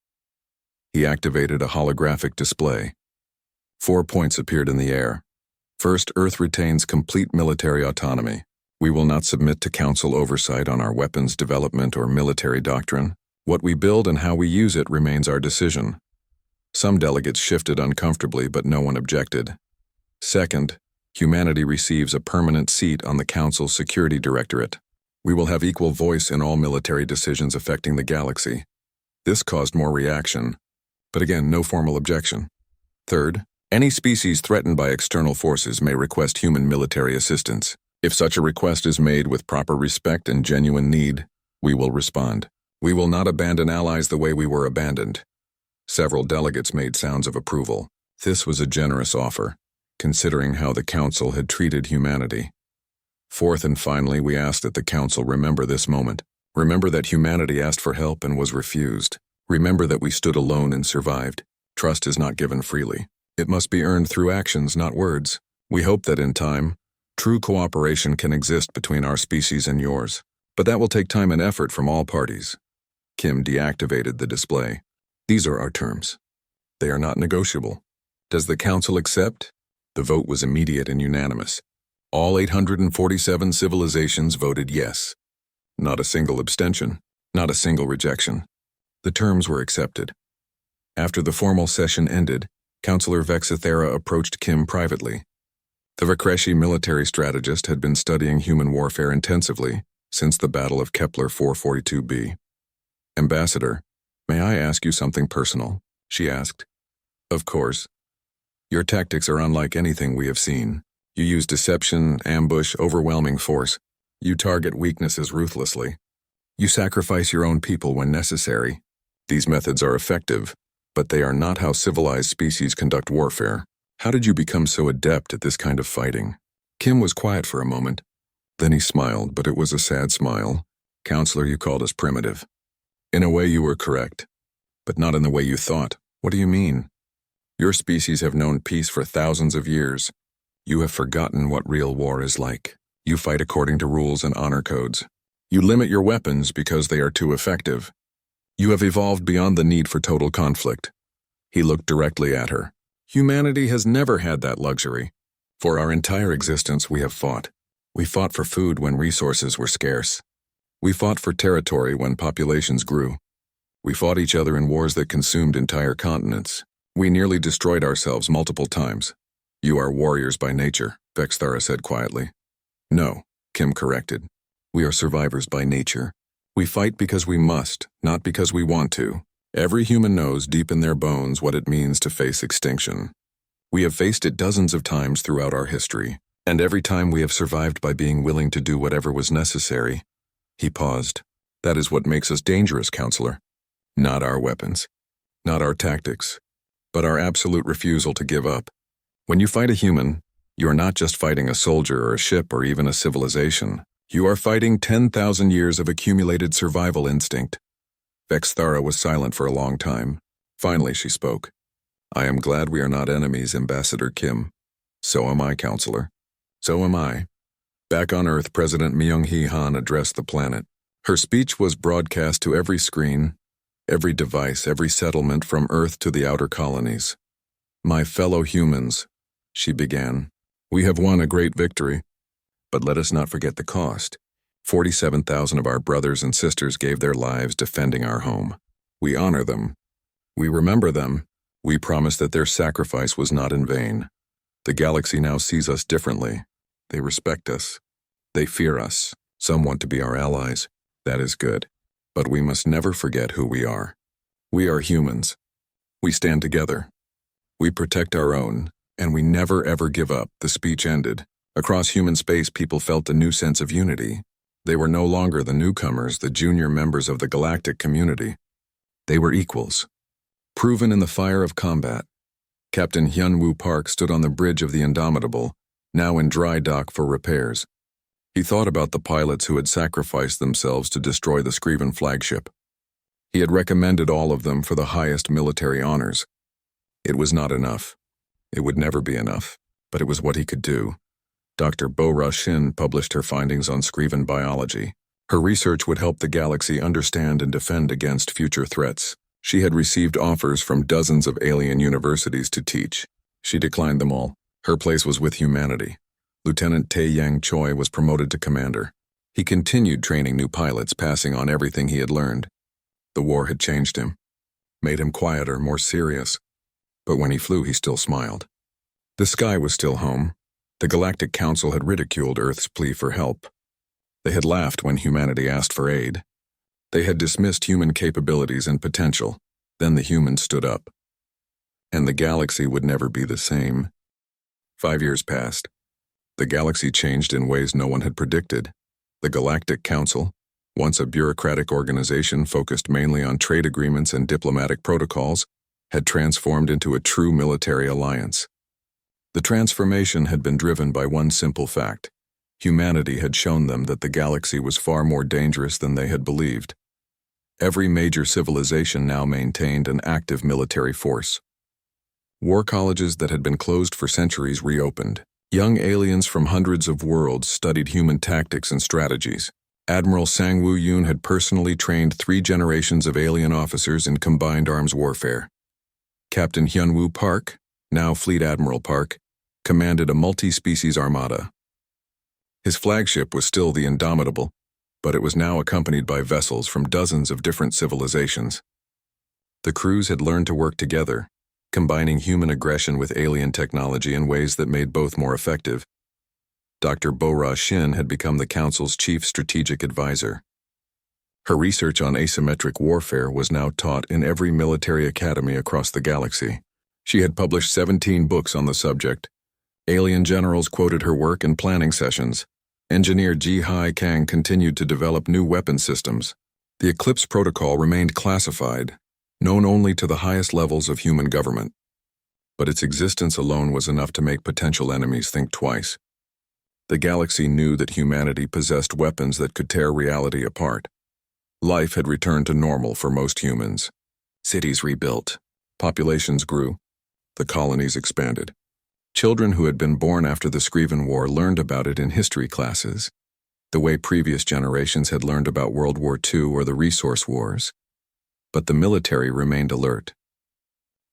He activated a holographic display. 4 points appeared in the air. First, Earth retains complete military autonomy. We will not submit to Council oversight on our weapons development or military doctrine. What we build and how we use it remains our decision. Some delegates shifted uncomfortably, but no one objected. Second, humanity receives a permanent seat on the Council's Security Directorate. We will have equal voice in all military decisions affecting the galaxy. This caused more reaction, but again, no formal objection. Third, any species threatened by external forces may request human military assistance. If such a request is made with proper respect and genuine need, we will respond. We will not abandon allies the way we were abandoned. Several delegates made sounds of approval. This was a generous offer, considering how the Council had treated humanity. Fourth and finally, we asked that the Council remember this moment. Remember that humanity asked for help and was refused. Remember that we stood alone and survived. Trust is not given freely. It must be earned through actions, not words. We hope that in time, true cooperation can exist between our species and yours. But that will take time and effort from all parties. Kim deactivated the display. These are our terms. They are not negotiable. Does the Council accept? The vote was immediate and unanimous. All 847 civilizations voted yes. Not a single abstention, not a single rejection. The terms were accepted. After the formal session ended, Councillor Vexithera approached Kim privately. The Vakreshi military strategist had been studying human warfare intensively since the Battle of Kepler 442b. Ambassador, may I ask you something personal? She asked. Of course. Your tactics are unlike anything we have seen. You use deception, ambush, overwhelming force. You target weaknesses ruthlessly. You sacrifice your own people when necessary. These methods are effective, but they are not how civilized species conduct warfare. How did you become so adept at this kind of fighting? Kim was quiet for a moment. Then he smiled, but it was a sad smile. Counselor, you called us primitive. In a way you were correct, but not in the way you thought. What do you mean? Your species have known peace for thousands of years. You have forgotten what real war is like. You fight according to rules and honor codes. You limit your weapons because they are too effective. You have evolved beyond the need for total conflict. He looked directly at her. Humanity has never had that luxury. For our entire existence we have fought. We fought for food when resources were scarce. We fought for territory when populations grew. We fought each other in wars that consumed entire continents. We nearly destroyed ourselves multiple times. You are warriors by nature, Vexthara said quietly. No, Kim corrected. We are survivors by nature. We fight because we must, not because we want to. Every human knows deep in their bones what it means to face extinction. We have faced it dozens of times throughout our history, and every time we have survived by being willing to do whatever was necessary. He paused. That is what makes us dangerous, Counselor. Not our weapons, not our tactics, but our absolute refusal to give up. When you fight a human, you are not just fighting a soldier or a ship or even a civilization. You are fighting 10,000 years of accumulated survival instinct. Vexthara was silent for a long time. Finally, she spoke. I am glad we are not enemies, Ambassador Kim. So am I, Counselor. So am I. Back on Earth, President Myung-Hee Han addressed the planet. Her speech was broadcast to every screen, every device, every settlement from Earth to the outer colonies. My fellow humans, she began, we have won a great victory. But let us not forget the cost. 47,000 of our brothers and sisters gave their lives defending our home. We honor them. We remember them. We promise that their sacrifice was not in vain. The galaxy now sees us differently. They respect us. They fear us. Some want to be our allies. That is good. But we must never forget who we are. We are humans. We stand together. We protect our own, and we never ever give up. The speech ended. Across human space, people felt a new sense of unity. They were no longer the newcomers, the junior members of the galactic community. They were equals, proven in the fire of combat. Captain Hyun-Woo Park stood on the bridge of the Indomitable, now in dry dock for repairs. He thought about the pilots who had sacrificed themselves to destroy the Scriven flagship. He had recommended all of them for the highest military honors. It was not enough. It would never be enough, but it was what he could do. Dr. Bo-Ra Shin published her findings on Scriven biology. Her research would help the galaxy understand and defend against future threats. She had received offers from dozens of alien universities to teach. She declined them all. Her place was with humanity. Lieutenant Tae-Yang Choi was promoted to commander. He continued training new pilots, passing on everything he had learned. The war had changed him, made him quieter, more serious. But when he flew, he still smiled. The sky was still home. The Galactic Council had ridiculed Earth's plea for help. They had laughed when humanity asked for aid. They had dismissed human capabilities and potential. Then the humans stood up. And the galaxy would never be the same. 5 years passed. The galaxy changed in ways no one had predicted. The Galactic Council, once a bureaucratic organization focused mainly on trade agreements and diplomatic protocols, had transformed into a true military alliance. The transformation had been driven by one simple fact. Humanity had shown them that the galaxy was far more dangerous than they had believed. Every major civilization now maintained an active military force. War colleges that had been closed for centuries reopened. Young aliens from hundreds of worlds studied human tactics and strategies. Admiral Sang-Woo Yoon had personally trained 3 generations of alien officers in combined arms warfare. Captain Hyun-Woo Park, now Fleet Admiral Park, commanded a multi-species armada. His flagship was still the Indomitable, but it was now accompanied by vessels from dozens of different civilizations. The crews had learned to work together, combining human aggression with alien technology in ways that made both more effective. Dr. Bo-Ra Shin had become the Council's chief strategic advisor. Her research on asymmetric warfare was now taught in every military academy across the galaxy. She had published 17 books on the subject. Alien generals quoted her work in planning sessions. Engineer Ji-Hai Kang continued to develop new weapon systems. The Eclipse Protocol remained classified, known only to the highest levels of human government. But its existence alone was enough to make potential enemies think twice. The galaxy knew that humanity possessed weapons that could tear reality apart. Life had returned to normal for most humans. Cities rebuilt. Populations grew. The colonies expanded. Children who had been born after the Scriven War learned about it in history classes, the way previous generations had learned about World War II or the Resource Wars. But the military remained alert.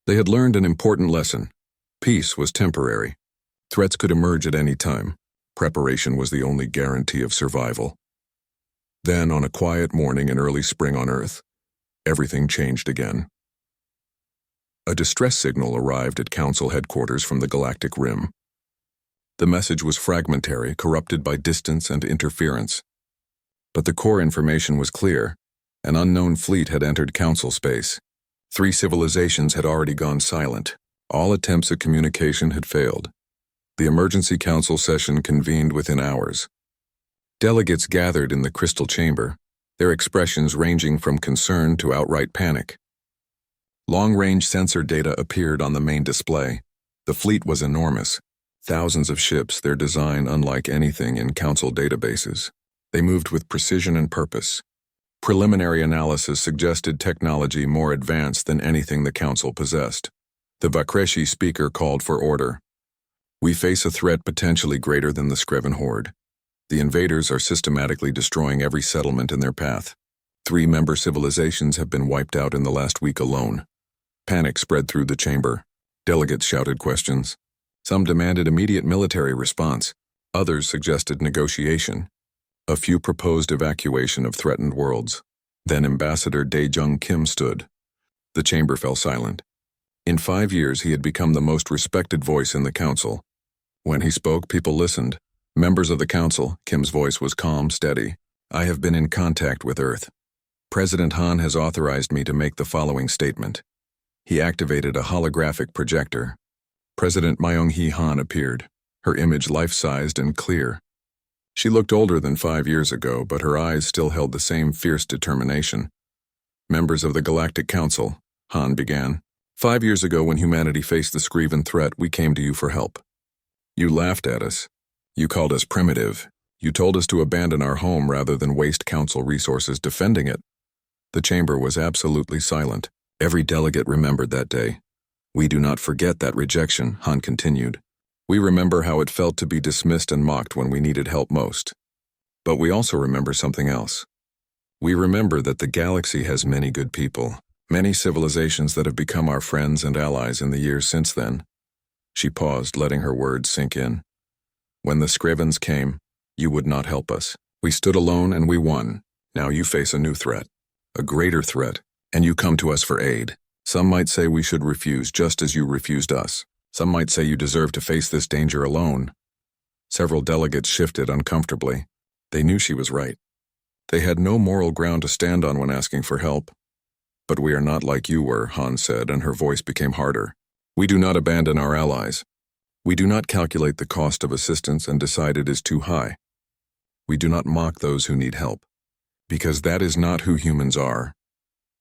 They had learned an important lesson. Peace was temporary. Threats could emerge at any time. Preparation was the only guarantee of survival. Then, on a quiet morning in early spring on Earth, everything changed again. A distress signal arrived at Council headquarters from the Galactic Rim. The message was fragmentary, corrupted by distance and interference. But the core information was clear. An unknown fleet had entered Council space. 3 civilizations had already gone silent. All attempts at communication had failed. The emergency council session convened within hours. Delegates gathered in the crystal chamber, their expressions ranging from concern to outright panic. Long-range sensor data appeared on the main display. The fleet was enormous. Thousands of ships, their design unlike anything in Council databases. They moved with precision and purpose. Preliminary analysis suggested technology more advanced than anything the Council possessed. The Vakreshi speaker called for order. We face a threat potentially greater than the Scriven Horde. The invaders are systematically destroying every settlement in their path. 3 member civilizations have been wiped out in the last week alone. Panic spread through the chamber. Delegates shouted questions. Some demanded immediate military response. Others suggested negotiation. A few proposed evacuation of threatened worlds. Then Ambassador Dae-Jung Kim stood. The chamber fell silent. In 5 years, he had become the most respected voice in the Council. When he spoke, people listened. Members of the Council, Kim's voice was calm, steady. I have been in contact with Earth. President Han has authorized me to make the following statement. He activated a holographic projector. President Myung-hee Han appeared, her image life-sized and clear. She looked older than 5 years ago, but her eyes still held the same fierce determination. Members of the Galactic Council, Han began. 5 years ago, when humanity faced the Scriven threat, we came to you for help. You laughed at us. You called us primitive. You told us to abandon our home rather than waste Council resources defending it. The chamber was absolutely silent. Every delegate remembered that day. We do not forget that rejection, Han continued. We remember how it felt to be dismissed and mocked when we needed help most. But we also remember something else. We remember that the galaxy has many good people, many civilizations that have become our friends and allies in the years since then. She paused, letting her words sink in. When the Scrivens came, you would not help us. We stood alone and we won. Now you face a new threat, a greater threat, and you come to us for aid. Some might say we should refuse just as you refused us. Some might say you deserve to face this danger alone. Several delegates shifted uncomfortably. They knew she was right. They had no moral ground to stand on when asking for help. But we are not like you were, Han said, and her voice became harder. We do not abandon our allies. We do not calculate the cost of assistance and decide it is too high. We do not mock those who need help, because that is not who humans are.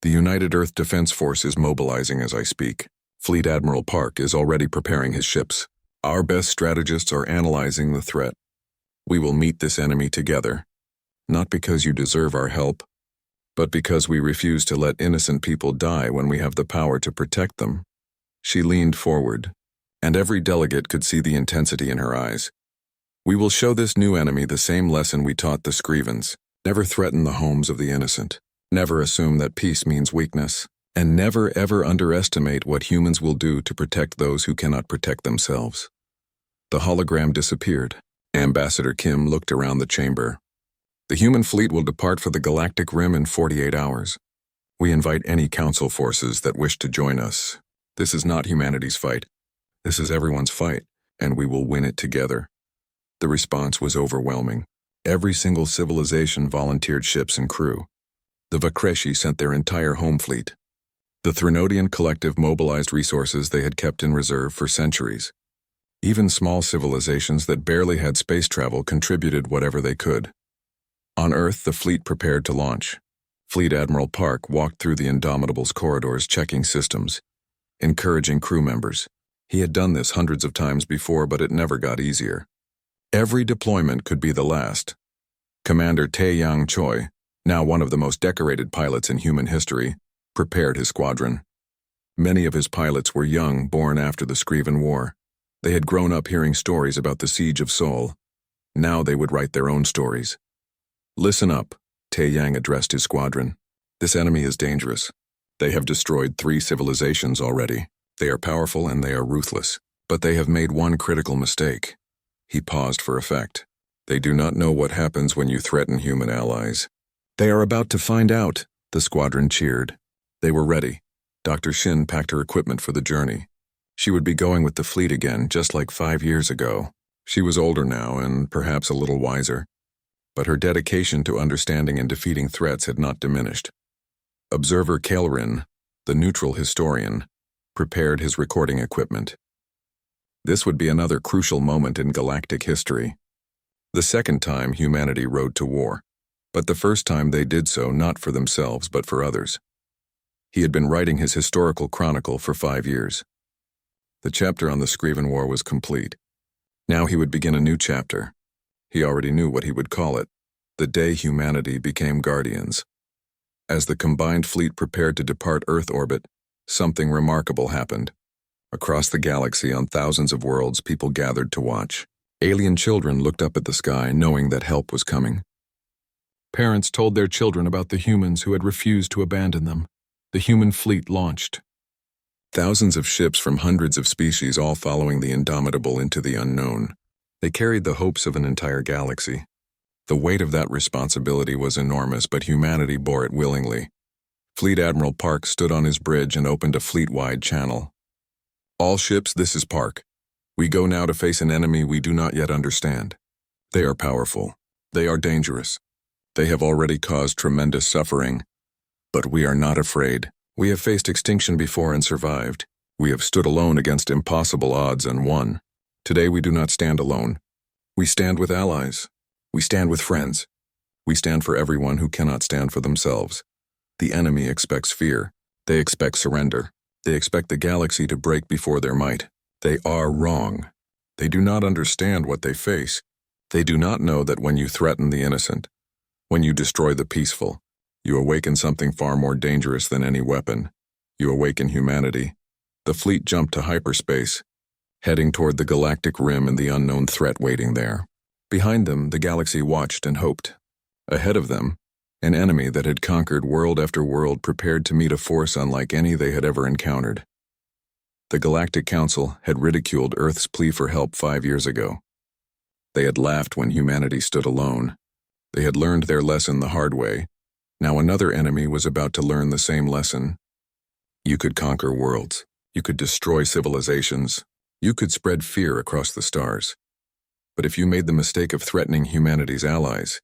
The United Earth Defense Force is mobilizing as I speak. Fleet Admiral Park is already preparing his ships. Our best strategists are analyzing the threat. We will meet this enemy together, not because you deserve our help, but because we refuse to let innocent people die when we have the power to protect them. She leaned forward, and every delegate could see the intensity in her eyes. We will show this new enemy the same lesson we taught the Scrivens. Never threaten the homes of the innocent. Never assume that peace means weakness. And never ever underestimate what humans will do to protect those who cannot protect themselves. The hologram disappeared. Ambassador Kim looked around the chamber. The human fleet will depart for the Galactic Rim in 48 hours. We invite any council forces that wish to join us. This is not humanity's fight. This is everyone's fight, and we will win it together. The response was overwhelming. Every single civilization volunteered ships and crew. The Vakreshi sent their entire home fleet. The Threnodian collective mobilized resources they had kept in reserve for centuries. Even small civilizations that barely had space travel contributed whatever they could. On Earth, the fleet prepared to launch. Fleet Admiral Park walked through the Indomitable's corridors checking systems, encouraging crew members. He had done this hundreds of times before, but it never got easier. Every deployment could be the last. Commander Taeyang Choi, now one of the most decorated pilots in human history, prepared his squadron. Many of his pilots were young, born after the Scriven War. They had grown up hearing stories about the Siege of Seoul. Now they would write their own stories. Listen up, Taeyang addressed his squadron. This enemy is dangerous. They have destroyed 3 civilizations already. They are powerful and they are ruthless. But they have made one critical mistake. He paused for effect. They do not know what happens when you threaten human allies. They are about to find out, the squadron cheered. They were ready. Dr. Shin packed her equipment for the journey. She would be going with the fleet again, just like 5 years ago. She was older now and perhaps a little wiser. But her dedication to understanding and defeating threats had not diminished. Observer Kaelrin, the neutral historian, prepared his recording equipment. This would be another crucial moment in galactic history. The second time humanity rode to war, but the first time they did so not for themselves but for others. He had been writing his historical chronicle for 5 years. The chapter on the Scriven War was complete. Now he would begin a new chapter. He already knew what he would call it, the day humanity became guardians. As the combined fleet prepared to depart Earth orbit, something remarkable happened. Across the galaxy on thousands of worlds, people gathered to watch. Alien children looked up at the sky, knowing that help was coming. Parents told their children about the humans who had refused to abandon them. The human fleet launched. Thousands of ships from hundreds of species, all following the Indomitable into the unknown. They carried the hopes of an entire galaxy. The weight of that responsibility was enormous, but humanity bore it willingly. Fleet Admiral Park stood on his bridge and opened a fleet-wide channel. All ships, this is Park. We go now to face an enemy we do not yet understand. They are powerful. They are dangerous. They have already caused tremendous suffering. But we are not afraid. We have faced extinction before and survived. We have stood alone against impossible odds and won. Today we do not stand alone. We stand with allies. We stand with friends. We stand for everyone who cannot stand for themselves. The enemy expects fear. They expect surrender. They expect the galaxy to break before their might. They are wrong. They do not understand what they face. They do not know that when you threaten the innocent, when you destroy the peaceful, you awaken something far more dangerous than any weapon. You awaken humanity. The fleet jumped to hyperspace, heading toward the galactic rim and the unknown threat waiting there. Behind them, the galaxy watched and hoped. Ahead of them, an enemy that had conquered world after world prepared to meet a force unlike any they had ever encountered. The Galactic Council had ridiculed Earth's plea for help 5 years ago. They had laughed when humanity stood alone. They had learned their lesson the hard way. Now another enemy was about to learn the same lesson. You could conquer worlds. You could destroy civilizations. You could spread fear across the stars. But if you made the mistake of threatening humanity's allies,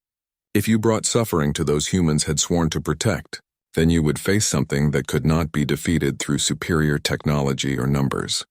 if you brought suffering to those humans had sworn to protect, then you would face something that could not be defeated through superior technology or numbers.